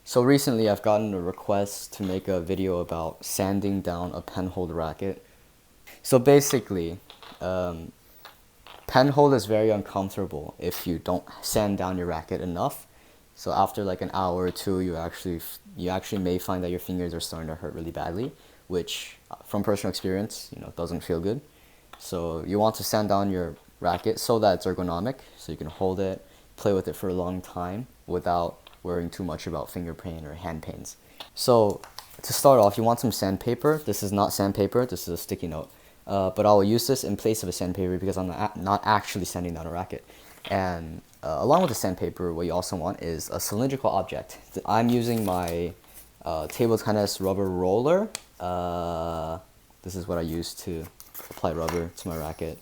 So recently I've gotten a request to make a video about sanding down a Penhold racket. So basically, um, Penhold is very uncomfortable if you don't sand down your racket enough. So after like an hour or two, you actually may find that your fingers are starting to hurt really badly, which from personal experience, doesn't feel good. So you want to sand down your racket so that it's ergonomic, so you can hold it, play with it for a long time without worrying too much about finger pain or hand pains. So to start off, you want some sandpaper. This is not sandpaper, this is a sticky note. But I will use this in place of a sandpaper because I'm not actually sanding down a racket. And along with the sandpaper, what you also want is a cylindrical object. I'm using my table tennis rubber roller. This is what I use to apply rubber to my racket.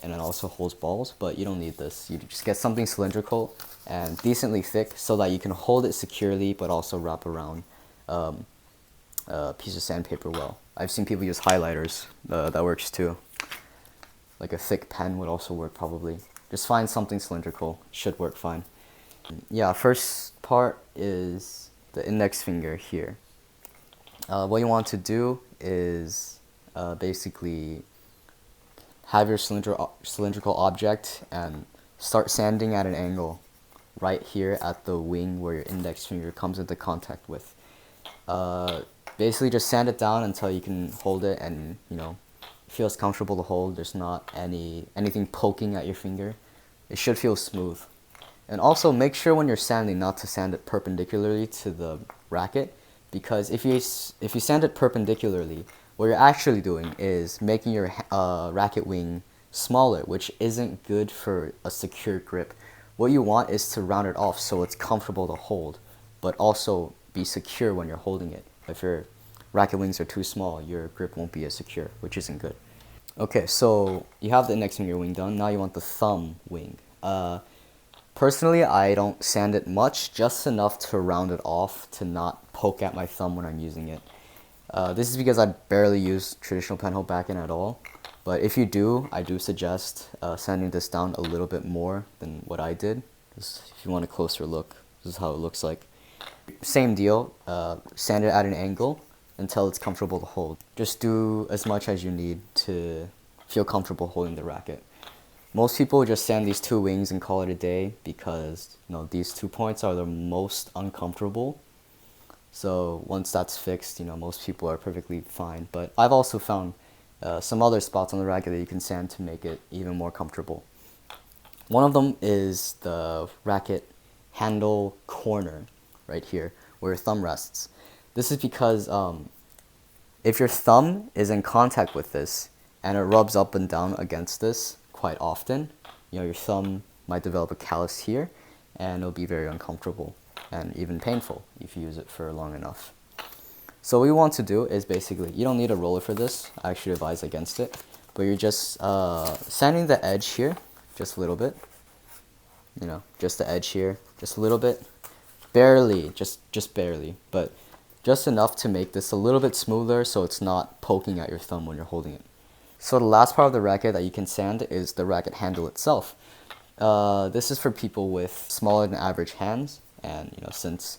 And it also holds balls, but you don't need this. You just get something cylindrical and decently thick so that you can hold it securely but also wrap around a piece of sandpaper well. I've seen people use highlighters, that works too. Like a thick pen would also work probably. Just find something cylindrical, should work fine. Yeah, first part is the index finger here. What you want to do is basically have your cylindrical object and start sanding at an angle right here at the wing where your index finger comes into contact with. Basically just sand it down until you can hold it and feels comfortable to hold. There's not anything poking at your finger. It should feel smooth. And also make sure when you're sanding not to sand it perpendicularly to the racket, because if you sand it perpendicularly, what you're actually doing is making your racket wing smaller, which isn't good for a secure grip. What you want is to round it off so it's comfortable to hold, but also be secure when you're holding it. If your racket wings are too small, your grip won't be as secure, which isn't good. Okay, so you have the index finger wing done. Now you want the thumb wing. Personally, I don't sand it much, just enough to round it off to not poke at my thumb when I'm using it. This is because I barely use traditional Penhold backing at all. But if you do, I do suggest sanding this down a little bit more than what I did. If you want a closer look, this is how it looks like. Same deal, sand it at an angle until it's comfortable to hold. Just do as much as you need to feel comfortable holding the racket. Most people just sand these two wings and call it a day because these 2 points are the most uncomfortable. So once that's fixed, most people are perfectly fine. But I've also found some other spots on the racket that you can sand to make it even more comfortable. One of them is the racket handle corner right here where your thumb rests. This is because if your thumb is in contact with this and it rubs up and down against this quite often, your thumb might develop a callus here and it'll be very uncomfortable and even painful if you use it for long enough. So what you want to do is basically, you don't need a roller for this, I actually advise against it, but you're just sanding the edge here, just a little bit, just the edge here, just a little bit, barely, just barely, but just enough to make this a little bit smoother so it's not poking at your thumb when you're holding it. So the last part of the racket that you can sand is the racket handle itself. This is for people with smaller than average hands, and since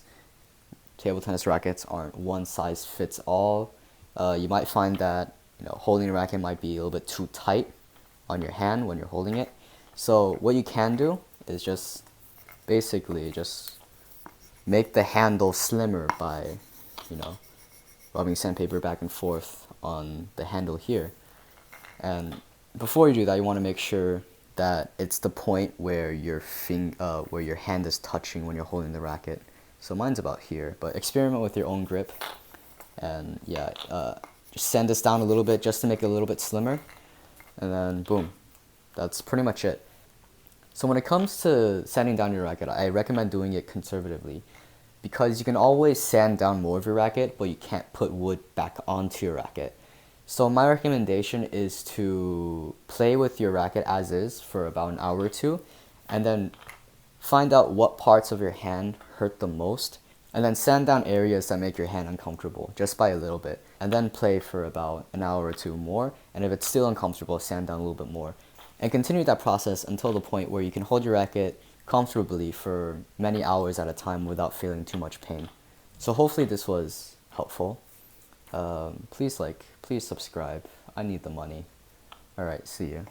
table tennis rackets aren't one size fits all, you might find that holding a racket might be a little bit too tight on your hand when you're holding it. So what you can do is just basically just make the handle slimmer by rubbing sandpaper back and forth on the handle here. And before you do that, you want to make sure that it's the point where your hand is touching when you're holding the racket. So mine's about here, but experiment with your own grip. And yeah, just sand this down a little bit just to make it a little bit slimmer. And then boom, that's pretty much it. So when it comes to sanding down your racket, I recommend doing it conservatively, because you can always sand down more of your racket, but you can't put wood back onto your racket. So my recommendation is to play with your racket as is for about an hour or two, and then find out what parts of your hand hurt the most, and then sand down areas that make your hand uncomfortable, just by a little bit, and then play for about an hour or two more, and if it's still uncomfortable, sand down a little bit more. And continue that process until the point where you can hold your racket comfortably for many hours at a time without feeling too much pain. So hopefully this was helpful. Please subscribe. I need the money. Alright, see you.